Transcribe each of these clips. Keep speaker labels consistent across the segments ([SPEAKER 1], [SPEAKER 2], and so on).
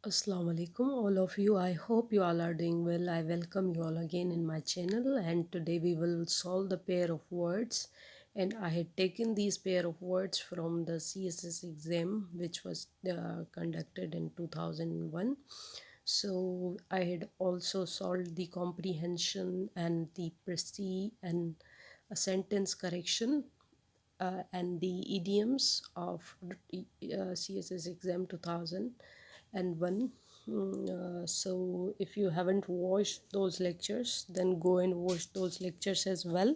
[SPEAKER 1] Assalamu alaikum, all of you. I hope you all are doing well. I welcome you all again in my channel, and today we will solve the pair of words. And I had taken these pair of words from the CSS exam, which was conducted in 2001. So I had also solved the comprehension and the preci and a sentence correction and the idioms of CSS exam 2001. So if you haven't watched those lectures, then go and watch those lectures as well.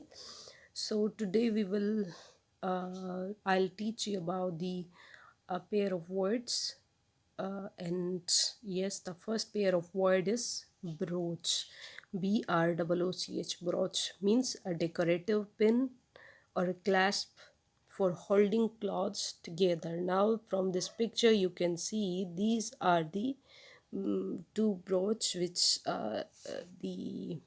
[SPEAKER 1] So today I'll teach you about the pair of words, and yes, the first pair of word is brooch. BROOCH. Brooch means a decorative pin or a clasp for holding clothes together. Now from this picture you can see these are the two brooch which the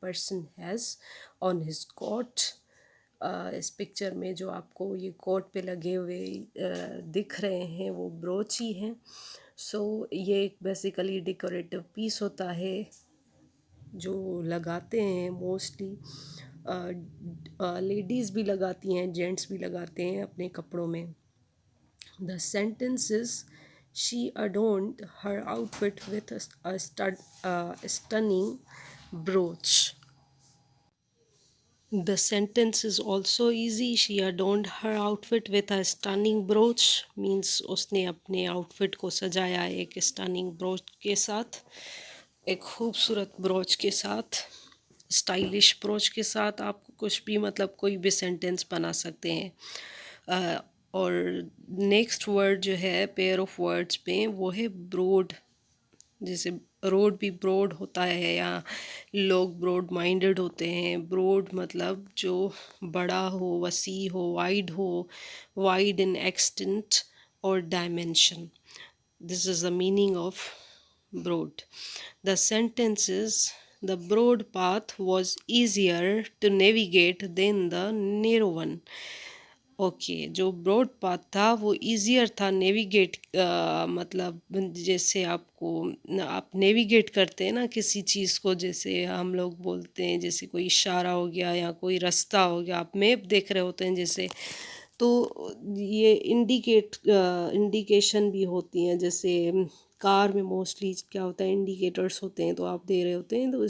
[SPEAKER 1] person has on his coat. इस picture में जो आपको ये coat पे लगे हुए दिख रहे हैं वो ब्रोच ही हैं. सो ये एक बेसिकली डेकोरेटिव पीस होता है जो लगाते हैं मोस्टली. लेडीज़ भी लगाती हैं, जेंट्स भी लगाते हैं अपने कपड़ों में. The sentence is she adorned her outfit with a stunning brooch. The sentence is also easy. She adorned her outfit with a stunning brooch. Means उसने अपने outfit को सजाया एक stunning brooch के साथ, एक खूबसूरत ब्रोच के साथ, स्टाइलिश ब्रोच के साथ. आप कुछ भी मतलब कोई भी सेंटेंस बना सकते हैं. और नेक्स्ट वर्ड जो है पेयर ऑफ वर्ड्स पे वो है ब्रॉड. जैसे रोड भी ब्रॉड होता है या लोग ब्रॉड माइंडेड होते हैं. ब्रॉड मतलब जो बड़ा हो, वसी हो, वाइड इन एक्सटेंट और dimension. This is the meaning of broad. The sentence is the broad path was easier to navigate than the narrow one. Okay जो ब्रॉड पाथ था वो ईजियर था नेविगेट. मतलब जैसे आप नेविगेट करते हैं ना किसी चीज़ को, जैसे हम लोग बोलते हैं जैसे कोई इशारा हो गया या कोई रास्ता हो गया, आप मैप देख रहे होते हैं जैसे, तो ये इंडिकेशन भी होती हैं. जैसे कार में मोस्टली क्या होता है इंडिकेटर्स होते हैं, तो आप दे रहे होते हैं. तो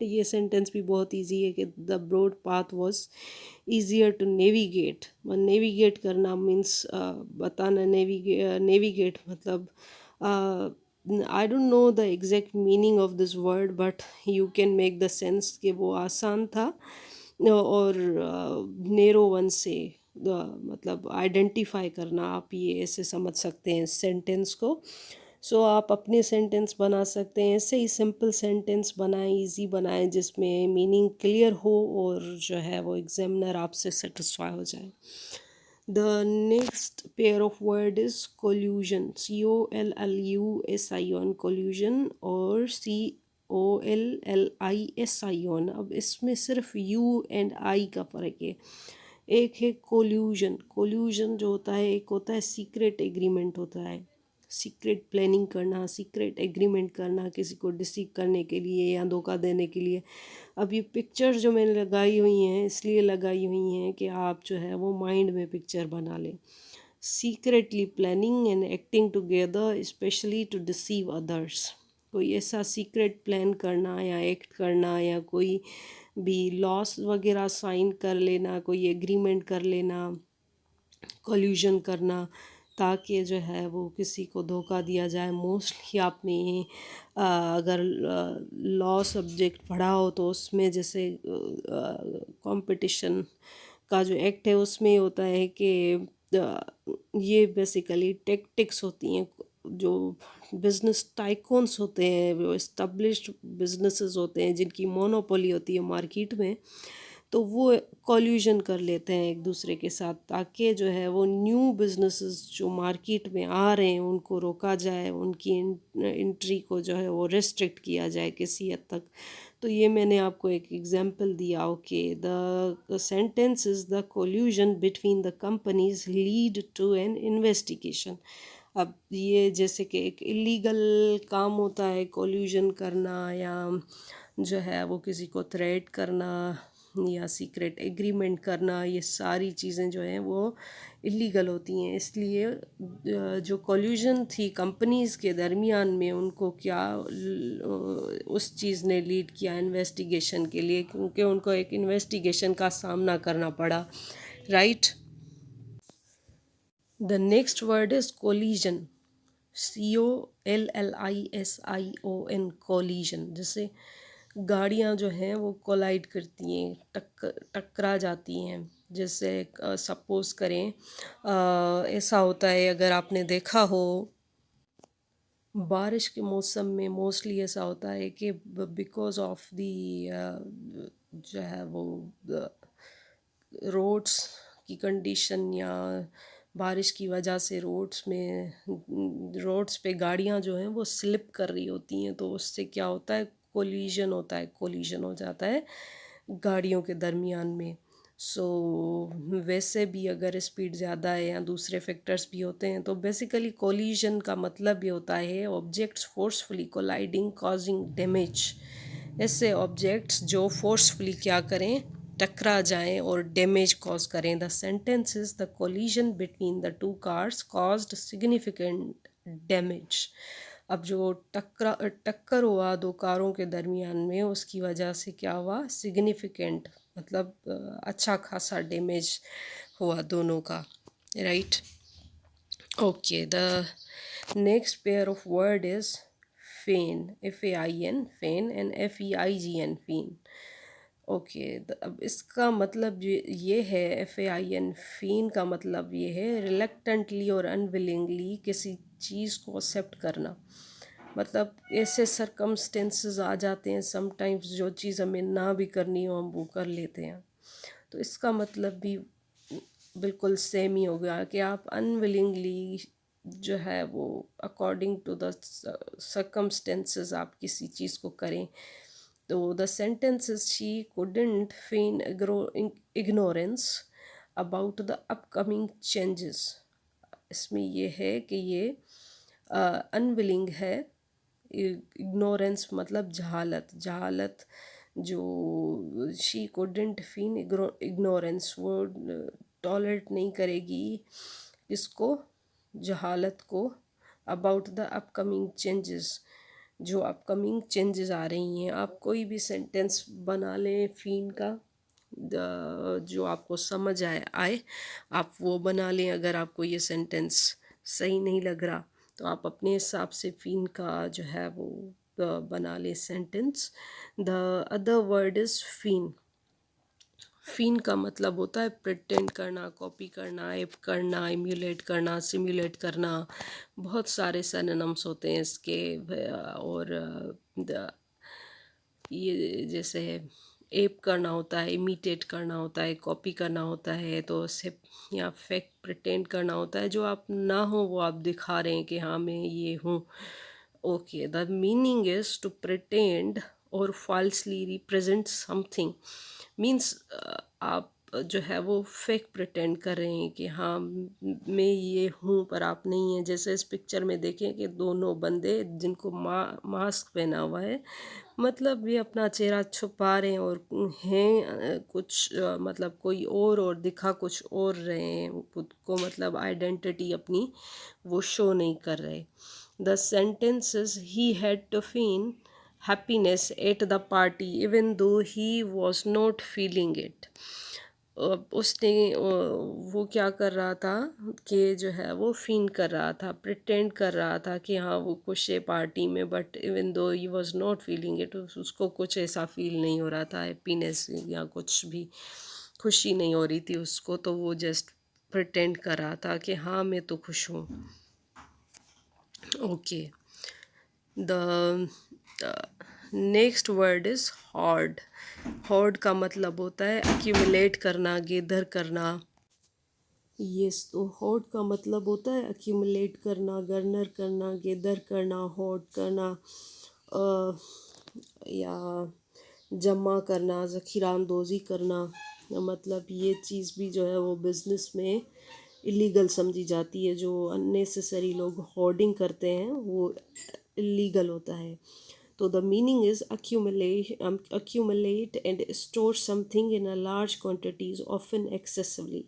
[SPEAKER 1] ये सेंटेंस भी बहुत इजी है कि the broad path was easier to navigate. Navigate करना मीन्स बताना. नेविगेट मतलब I don't know the exact meaning of this word, but you can make the sense कि वो आसान था. और नेरो वन से मतलब आइडेंटिफाई करना, आप ये ऐसे समझ सकते हैं सेंटेंस को. सो आप अपने सेंटेंस बना सकते हैं ऐसे ही. सिंपल सेंटेंस बनाएं, इजी बनाएं, जिसमें मीनिंग क्लियर हो और जो है वो एग्जामिनर आपसे सेटिस्फाई हो जाए. The next pair of word is collusion. COLLUSION collusion और COLLISION. अब इसमें सिर्फ U एंड I का फ़र्क है. एक है कोल्यूजन. कोल्यूजन जो होता है, एक होता है सीक्रेट एग्रीमेंट होता है. सीक्रेट प्लानिंग करना, सीक्रेट एग्रीमेंट करना किसी को डिसीव करने के लिए या धोखा देने के लिए. अब ये पिक्चर जो मैंने लगाई हुई हैं इसलिए लगाई हुई हैं कि आप जो है वो माइंड में पिक्चर बना लें. Secretly planning and acting together specially to deceive others. कोई ऐसा सीक्रेट प्लान करना या एक्ट करना या कोई भी लॉस वगैरह साइन कर लेना, कोई एग्रीमेंट कर लेना, कोल्यूजन करना, ताकि जो है वो किसी को धोखा दिया जाए. मोस्टली आपने अगर लॉ सब्जेक्ट पढ़ा हो तो उसमें जैसे कंपटीशन का जो एक्ट है उसमें होता है कि ये बेसिकली टेक्टिक्स होती हैं. जो बिजनेस टाइकून्स होते हैं, वो इस्टब्लिश्ड बिजनेसेस होते हैं जिनकी मोनोपोली होती है मार्केट में, तो वो कॉल्यूजन कर लेते हैं एक दूसरे के साथ ताकि जो है वो न्यू बिजनेसेस जो मार्केट में आ रहे हैं उनको रोका जाए, उनकी एंट्री को जो है वो रेस्ट्रिक्ट किया जाए किसी हद तक. तो ये मैंने आपको एक एग्जांपल दिया. Okay, the sentence is the collusion between the companies lead to an investigation. अब ये जैसे कि एक इलीगल काम होता है कोल्यूशन करना, या जो है वो किसी को थ्रेट करना या सीक्रेट एग्रीमेंट करना, ये सारी चीज़ें जो हैं वो इलीगल होती हैं। इसलिए जो कोल्यूशन थी कंपनीज़ के दरमियान में, उनको क्या उस चीज़ ने लीड किया इन्वेस्टिगेशन के लिए, क्योंकि उनको एक इन्वेस्टिगेशन का सामना करना पड़ा, right. The next word is collision, COLLISION, collision. जैसे गाड़ियाँ जो हैं वो कोलाइड करती हैं, टकरा जाती हैं। जैसे सपोज़ करें ऐसा होता है, अगर आपने देखा हो बारिश के मौसम में मोस्टली ऐसा होता है कि बिकॉज ऑफ दी जो है वो रोड्स की कंडीशन, या बारिश की वजह से रोड्स पे गाड़ियाँ जो हैं वो स्लिप कर रही होती हैं, तो उससे क्या होता है, कोलिजन हो जाता है गाड़ियों के दरमियान में। सो वैसे भी अगर स्पीड ज़्यादा है या दूसरे फैक्टर्स भी होते हैं, तो बेसिकली कोलिजन का मतलब ये होता है objects forcefully colliding causing damage. ऐसे ऑब्जेक्ट्स जो फोर्सफुली क्या करें, टकरा जाएं और डैमेज कॉज करें। The sentence is the collision between the two cars caused significant damage. अब जो टक्कर हुआ दो कारों के दरमियान में, उसकी वजह से क्या हुआ, सिग्निफिकेंट मतलब अच्छा खासा डैमेज हुआ दोनों का, right. Okay, the next pair of word is fain, FAIN, fain, and FEIGN, feign. Okay, अब इसका मतलब ये है, FAIN, फीन का मतलब ये है रिलेक्टेंटली और अनविलिंगली किसी चीज़ को एक्सेप्ट करना। मतलब ऐसे सरकमस्टेंसेस आ जाते हैं समटाइम्स, जो चीज़ हमें ना भी करनी हो हम वो कर लेते हैं। तो इसका मतलब भी बिल्कुल सेम ही हो गया कि आप अनविलिंगली जो है वो अकॉर्डिंग टू द सरकमस्टेंसेस आप किसी चीज़ को करें। तो the sentence is she couldn't feign ignorance about the upcoming changes। इसमें ये है कि ये अनविलिंग है, इग्नोरेंस मतलब जहालत, जो शी कुडंट फील इग्नोरेंस, वो टॉलरेट नहीं करेगी इसको, जहालत को। अबाउट द अपकमिंग चेंजेस, जो अपकमिंग चेंजेस आ रही हैं। आप कोई भी सेंटेंस बना लें फीन का, जो आपको समझ आए आप वो बना लें। अगर आपको ये सेंटेंस सही नहीं लग रहा तो आप अपने हिसाब से फीन का जो है वो बना लें sentence. The other word is feign. Feign का मतलब होता है प्रिटेंड करना, कॉपी करना, एप करना, इम्यूलेट करना, सिम्युलेट करना। बहुत सारे सिनोनिम्स होते हैं इसके। और ये जैसे एप करना होता है, इमिटेट करना होता है, कॉपी करना होता है, तो उससे या फेक प्रिटेंड करना होता है, जो आप ना हो वो आप दिखा रहे हैं कि हाँ मैं ये हूँ। Okay, the meaning is to pretend और फॉल्सली रिप्रेजेंट समथिंग। मीन्स आप जो है वो फेक प्रिटेंड कर रहे हैं कि हाँ मैं ये हूँ पर आप नहीं हैं। जैसे इस पिक्चर में देखें कि दोनों बंदे जिनको मास्क पहना हुआ है, मतलब ये अपना चेहरा छुपा रहे हैं और हैं कुछ मतलब कोई और दिखा कुछ और रहे हैं खुद को, मतलब आइडेंटिटी अपनी वो शो नहीं कर रहे। The sentence is he had to feel happiness at the party even though he was not feeling it. उसने वो क्या कर रहा था कि जो है वो फील कर रहा था, प्रिटेंड कर रहा था कि हाँ वो खुश है पार्टी में, but even though he was not feeling it, उसको कुछ ऐसा फील नहीं हो रहा था, हैप्पीनेस या कुछ भी खुशी नहीं हो रही थी उसको, तो वो जस्ट प्रिटेंड कर रहा था कि हाँ मैं तो खुश हूँ। Okay, the next word is hoard. Hoard का मतलब होता है एक्यूमुलेट करना, गेदर करना। यस, तो हॉर्ड का मतलब होता है एक्यूमुलेट करना, गर्नर करना, गेदर करना, हॉर्ड करना, या जमा करना, ज़ख़ीरा अंदोज़ी करना। मतलब ये चीज़ भी जो है वो बिज़नेस में इलीगल समझी जाती है। जो अननेसेसरी लोग होर्डिंग करते हैं वो इलीगल होता है। तो the meaning is accumulate and store something in a large quantities often excessively.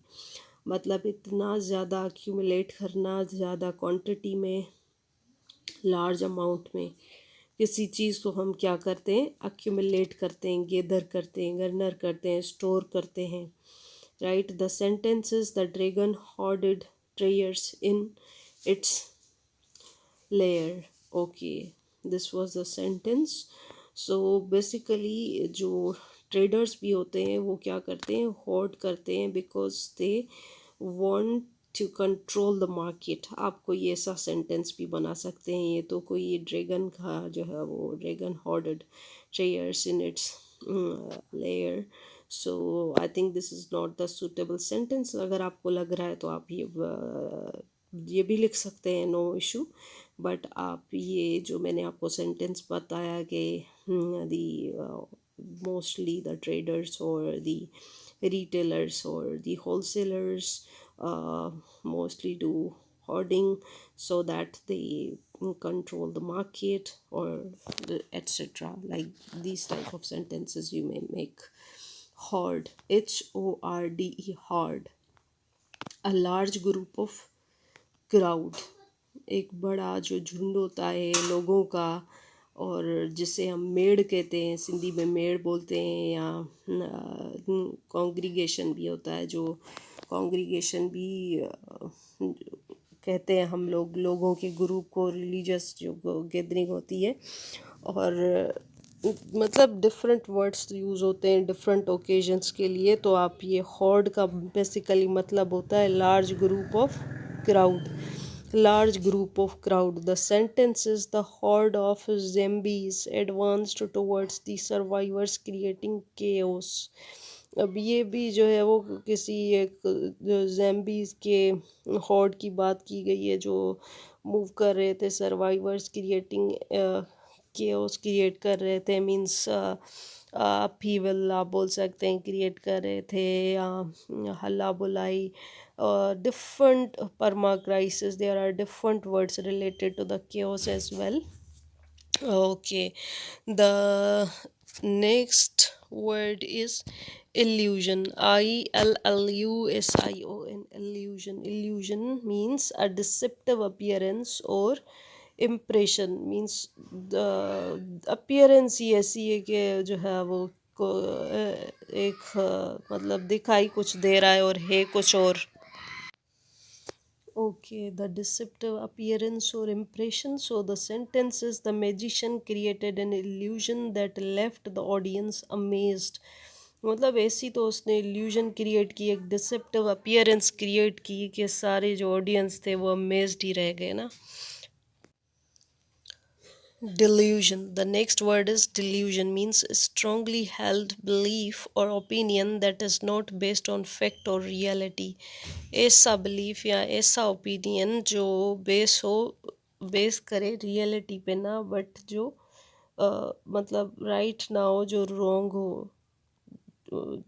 [SPEAKER 1] मतलब इतना ज़्यादा accumulate करना, ज़्यादा क्वांटिटी में, लार्ज अमाउंट में किसी चीज़ को हम क्या करते हैं, accumulate करते हैं, गेदर करते हैं, गर्नर करते हैं, स्टोर करते हैं, right? The sentence is the dragon hoarded treasures in its lair. Okay, this was the sentence. So basically जो traders भी होते हैं वो क्या करते हैं, hoard करते हैं because they want to control the market. आप कोई ऐसा sentence भी बना सकते हैं। ये तो कोई ड्रैगन का जो है वो dragon hoarded treasures in its lair. So I think this is not the suitable sentence. अगर आपको लग रहा है तो आप ये भी लिख सकते हैं, नो इशू। बट आप ये जो मैंने आपको सेंटेंस बताया कि दी मोस्टली द ट्रेडर्स और दी retailers or the wholesalers mostly do hoarding so that they control the market or etc. Like these type of sentences you may make. Horde, HORDE, horde, a large group of crowd, एक बड़ा जो झुंड होता है लोगों का, और जिसे हम मेड़ कहते हैं, सिंधी में मेड़ बोलते हैं, या कॉन्ग्रीगेशन भी होता है, जो कॉन्ग्रीगेशन भी कहते हैं हम लोग लोगों के ग्रुप को, रिलीजियस जो गैदरिंग होती है। और मतलब डिफरेंट वर्ड्स यूज़ होते हैं डिफरेंट ओकेजन्स के लिए। तो आप ये हॉर्ड का बेसिकली मतलब होता है large group of crowd, large group of crowd. The sentence is the horde of zombies advanced towards the survivors creating chaos. अब ये भी जो है वो किसी एक zombies के horde की बात की गई है जो मूव कर रहे थे, सर्वाइवर्स क्रिएटिंग chaos क्रिएट कर रहे थे, मीन्स अपहीवल आप बोल सकते हैं, क्रिएट कर रहे थे, या हल्ला बुलाई, different perma crisis. There are different words related to the chaos as well. Okay, the next word is illusion. ILLUSION. Illusion. Illusion means a deceptive appearance or impression. Means the appearance ही ऐसी है कि जो है वो एक मतलब दिखाई कुछ दे रहा है और है कुछ और। Okay, the deceptive appearance or impression. So the sentence is the magician created an illusion that left the audience amazed. मतलब ऐसी तो उसने illusion क्रिएट की, एक deceptive appearance क्रिएट की कि सारे जो ऑडियंस थे वो amazed ही रह गए ना। Delusion. The next word is delusion, means strongly held belief or opinion that is not based on fact or reality. ऐसा belief या ऐसा opinion जो बेस करे रियलिटी पे ना, बट जो मतलब राइट ना हो, जो रॉन्ग हो,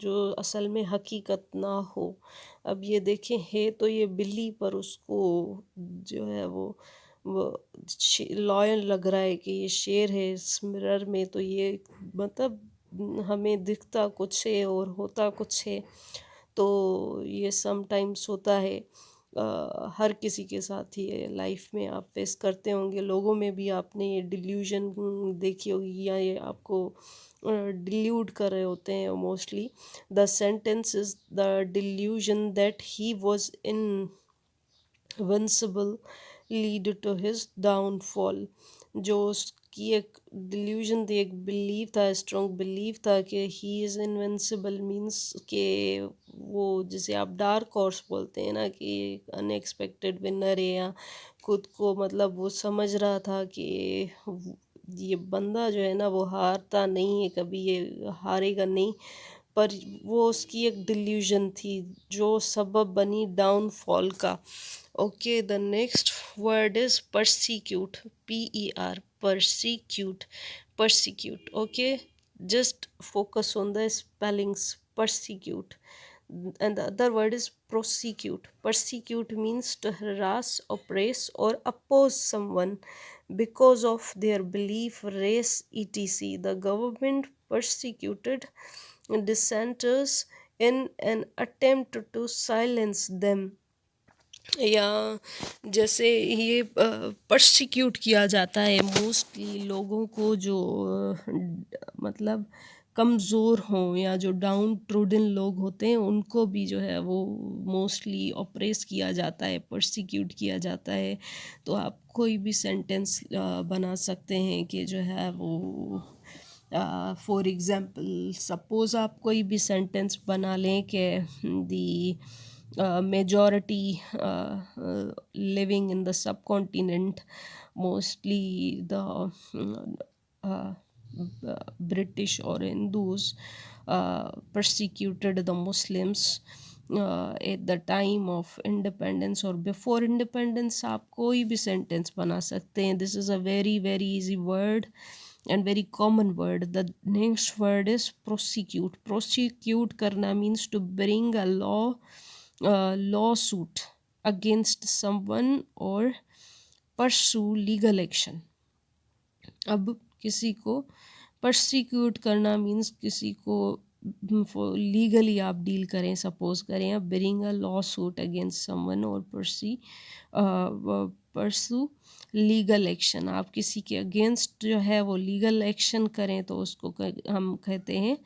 [SPEAKER 1] जो असल में हकीकत ना हो। अब ये देखें, है तो ये बिल्ली, पर उसको जो है वो लॉयल लग रहा है कि ये शेर है इस मिरर में, तो ये मतलब हमें दिखता कुछ है और होता कुछ है। तो ये समटाइम्स होता है, हर किसी के साथ ही लाइफ में आप फेस करते होंगे। लोगों में भी आपने ये डिल्यूजन देखी होगी, या ये आपको डिल्यूड कर रहे होते हैं mostly. The sentence is the delusion that he was invincible lead to his downfall. जो उसकी एक डिल्यूजन थी, एक बिलीव था, स्ट्रॉन्ग बिलीव था कि ही इज़ इनविंसिबल, मीन्स के वो जिसे आप डार्क हॉर्स बोलते हैं ना, कि अनएक्सपेक्टेड विनर है, या खुद को मतलब वो समझ रहा था कि ये बंदा जो है ना वो हारता नहीं है कभी, ये हारेगा नहीं। पर वो उसकी एक डिल्यूजन थी जो सबब बनी डाउनफॉल का। Okay, the next word is persecute. PER, persecute, persecute. Okay, just focus on the spellings. Persecute. and the other word is prosecute. Persecute means to harass, oppress, or oppose someone because of their belief, race, etc. The government persecuted dissenters in an attempt to silence them. या जैसे ये पर्सिक्यूट किया जाता है mostly लोगों को जो मतलब कमज़ोर हों या जो डाउन ट्रोडन लोग होते हैं उनको भी जो है वो मोस्टली ऑप्रेस किया जाता है, पर्सिक्यूट किया जाता है। तो आप कोई भी सेंटेंस बना सकते हैं कि जो है वो फॉर एग्ज़ाम्पल सपोज़ आप कोई भी सेंटेंस बना लें कि दी majority living in the subcontinent, mostly the uh, British or Hindus persecuted the Muslims at the time of independence or before independence. आप कोई भी sentence बना सकते हैं. This is a very very easy word and very common word. The next word is prosecute. Prosecute करना means to bring a lawsuit against someone or pursue legal action. अब किसी को persecute करना मीन्स किसी को लीगली आप deal करें, suppose करें आप bring a lawsuit against someone or pursue legal action. आप किसी के अगेंस्ट जो है वो लीगल एक्शन करें तो उसको हम कहते हैं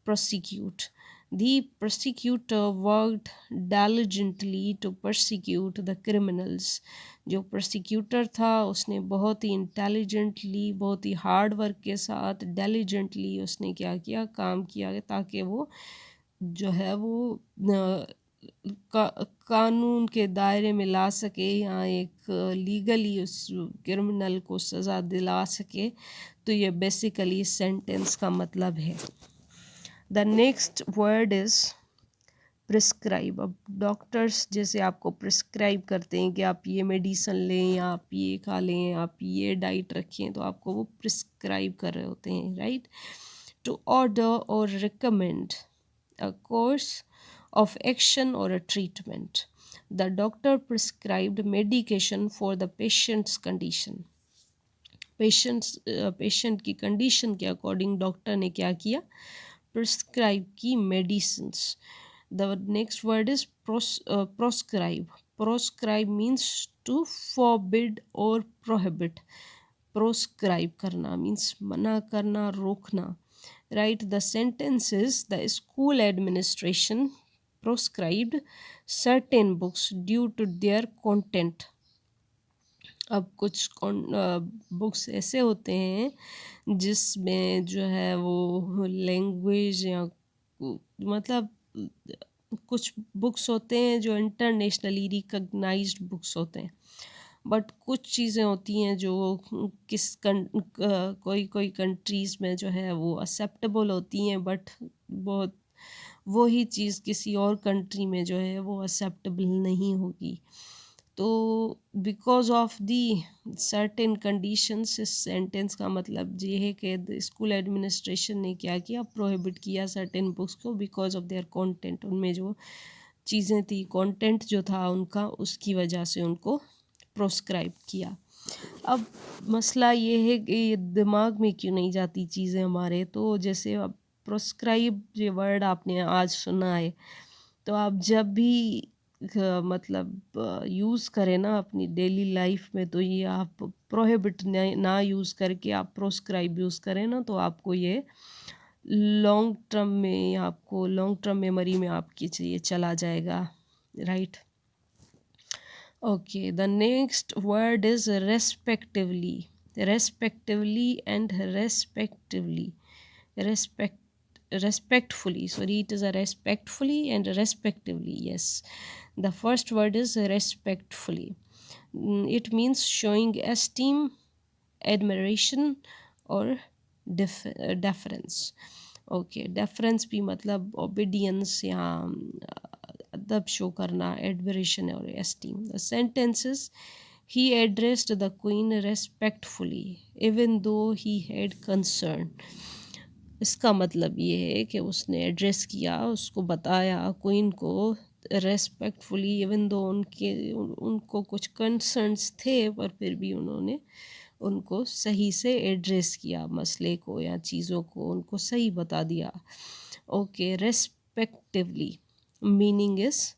[SPEAKER 1] prosecute. The prosecutor worked diligently to persecute the criminals. जो प्रोसिक्यूटर था उसने बहुत ही इंटेलिजेंटली, बहुत ही हार्ड वर्क के साथ डिलिजेंटली उसने क्या किया, काम किया ताकि वो जो है वो कानून के दायरे में ला सके या एक लीगली उस क्रिमिनल को सज़ा दिला सके. तो ये बेसिकली सेंटेंस का मतलब है. The next word is prescribe. अब डॉक्टर्स जैसे आपको प्रिस्क्राइब करते हैं कि आप ये मेडिसन लें या आप ये खा लें, आप ये डाइट रखें, तो आपको वो प्रिस्क्राइब कर रहे होते हैं, राइट. टू ऑर्डर और recommend a course of action or a treatment. The doctor prescribed medication for the patient's condition. Patient की कंडीशन के अकॉर्डिंग डॉक्टर ने क्या किया, प्रिस्क्राइब की medicines. The next word is proscribe. Proscribe means to forbid और prohibit. Proscribe करना means मना करना, रोकना, right. The sentence is the school administration proscribed certain books due to their content. अब कुछ बुक्स ऐसे होते हैं जिसमें जो है वो लैंग्वेज या मतलब कुछ बुक्स होते हैं जो इंटरनेशनली रिकग्नाइज्ड बुक्स होते हैं, बट कुछ चीज़ें होती हैं जो कोई कंट्रीज़ में जो है वो एक्सेप्टेबल होती हैं, बट बहुत वही चीज़ किसी और कंट्री में जो है वो एक्सेप्टेबल नहीं होगी. तो because of the certain conditions, इस सेंटेंस का मतलब ये है कि स्कूल एडमिनिस्ट्रेशन ने क्या किया, प्रोहिबिट किया सर्टेन बुक्स को बिकॉज ऑफ देयर कंटेंट. उनमें जो चीज़ें थी, कंटेंट जो था उनका, उसकी वजह से उनको प्रोस्क्राइब किया. अब मसला ये है कि दिमाग में क्यों नहीं जाती चीज़ें हमारे. तो जैसे अब प्रोस्क्राइब ये वर्ड आपने आज सुना है, तो आप जब भी मतलब यूज़ करें ना अपनी डेली लाइफ में, तो ये आप प्रोहिबिट ना यूज़ करके आप प्रोस्क्राइब यूज़ करें ना, तो आपको ये लॉन्ग टर्म में, आपको लॉन्ग टर्म मेमोरी में आपकी ये चला जाएगा, right. Okay, the next word is respectively. Respectively and respectively. Respectfully, sorry, it is a respectfully and respectively. Yes, the first word is respectfully. It means showing esteem, admiration or deference. Okay, deference भी मतलब obedience या अदब show करना, admiration और esteem. The sentence is, he addressed the queen respectfully even though he had concern. इसका मतलब ये है कि उसने एड्रेस किया, उसको बताया क्वीन को रेस्पेक्टफुली, इवन दो उनको कुछ कंसर्न्स थे, पर फिर भी उन्होंने उनको सही से एड्रेस किया, मसले को या चीज़ों को उनको सही बता दिया। Okay, respectively meaning is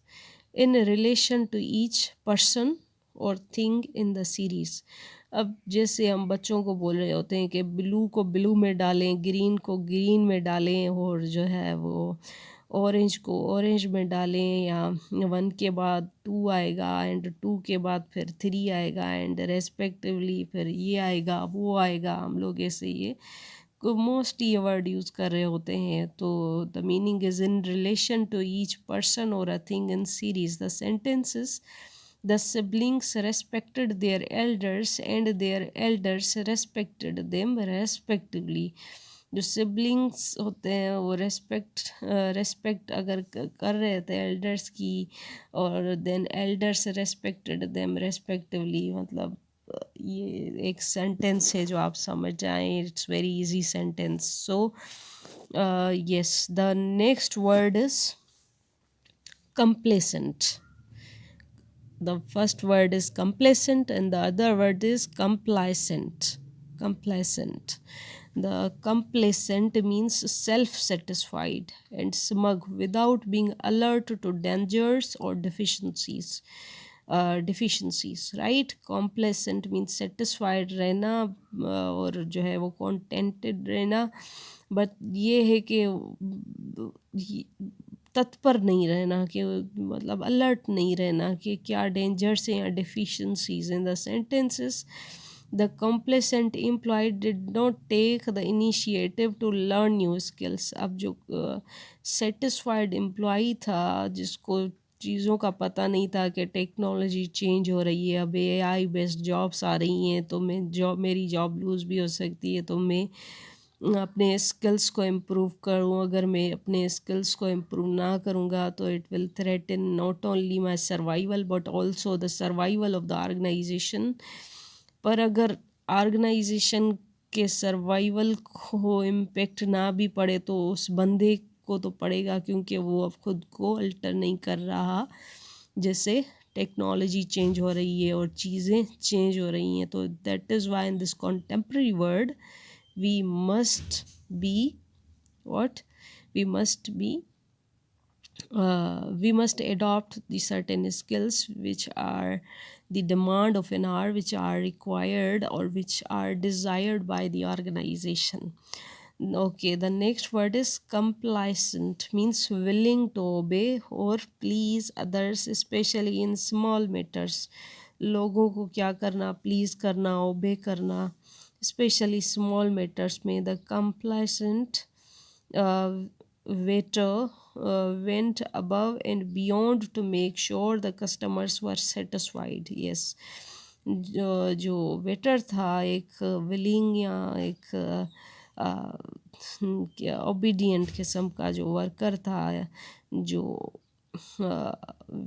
[SPEAKER 1] in relation to each person और थिंग इन द सीरीज। अब जैसे हम बच्चों को बोल रहे होते हैं कि ब्लू को ब्लू में डालें, ग्रीन को ग्रीन में डालें, और जो है वो ऑरेंज को ऑरेंज में डालें, या वन के बाद टू आएगा एंड टू के बाद फिर थ्री आएगा एंड रेस्पेक्टिवली फिर ये आएगा वो आएगा, हम लोग ऐसे ये मोस्टली ये वर्ड यूज़ कर रहे होते हैं। तो the meaning is in relation to each person और a thing in series. The sentences the siblings respected their elders and their elders respected them respectively। जो siblings होते हैं वो respect अगर कर रहे थे elders की, और then elders respected them respectively, मतलब ये एक सेंटेंस है जो आप समझ जाएं, it's very easy sentence. So yes, the next word is complacent। The first word is complacent and the other word is complacent. The complacent means self-satisfied and smug without being alert to dangers or deficiencies, right? Complacent means satisfied रहना, और जो है वो contented रहना, but ये है कि तत्पर नहीं रहना, कि मतलब अलर्ट नहीं रहना कि क्या डेंजर्स हैं या deficiencies in the sentences. The complacent employee did not take the initiative to learn new skills। अब जो satisfied employee था, जिसको चीज़ों का पता नहीं था कि टेक्नोलॉजी चेंज हो रही है, अब AI बेस्ड जॉब्स आ रही हैं, तो मेरी जॉब लूज़ भी हो सकती है, तो मैं अपने स्किल्स को इम्प्रूव करूँ। अगर मैं अपने स्किल्स को इम्प्रूव ना करूँगा तो it will threaten not only my survival but also the survival of the organization. पर अगर ऑर्गेनाइजेशन के सर्वाइवल को इम्पेक्ट ना भी पड़े तो उस बंदे को तो पड़ेगा, क्योंकि वो अब खुद को अल्टर नहीं कर रहा, जैसे टेक्नोलॉजी चेंज हो रही है और चीज़ें चेंज हो रही हैं। तो that is why in this contemporary word we must be what we must adopt the certain skills which are the demand of an hour, which are required or which are desired by the organization. Okay, the next word is complacent, means willing to obey or please others, especially in small matters। लोगों को क्या करना, please करना, ओबे करना, especially small matters में। the complacent waiter went above and beyond to make sure the customers were satisfied। yes, जो waiter था, एक विलिंग या एक क्या ओबीडियंट किस्म का जो वर्कर था, जो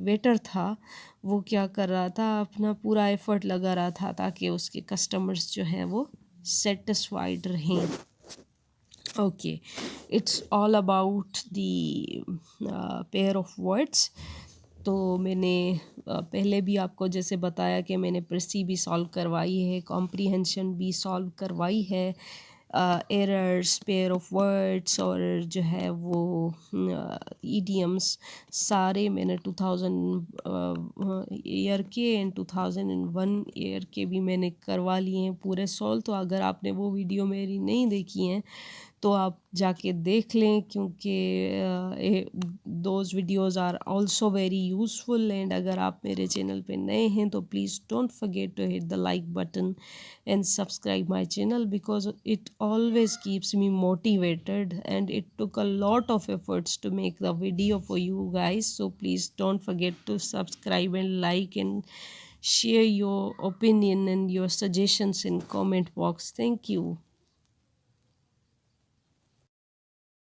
[SPEAKER 1] वेटर था, वो क्या कर रहा था, अपना पूरा एफर्ट लगा रहा था ताकि उसके कस्टमर्स जो हैं वो सेटिस्फाइड रहें। Okay, it's all about the pair of words. तो मैंने पहले भी आपको जैसे बताया कि मैंने प्रेसी भी सॉल्व करवाई है, कॉम्प्रीहेंशन भी सॉल्व करवाई है, एरर्स, पेयर ऑफ वर्ड्स और जो है वो ईडियम्स सारे मैंने 2000 ईयर के एंड 2001 ईयर के भी मैंने करवा लिए हैं पूरे सॉल्व। तो अगर आपने वो वीडियो मेरी नहीं देखी हैं तो आप जाके देख लें, क्योंकि those videos are also very useful. And अगर आप मेरे चैनल पे नए हैं तो please don't forget to hit the like button and subscribe my channel, because it always keeps me motivated and it took a lot of efforts to make the video for you guys. So please don't forget to subscribe and like and share your opinion and your suggestions in comment box. Thank you.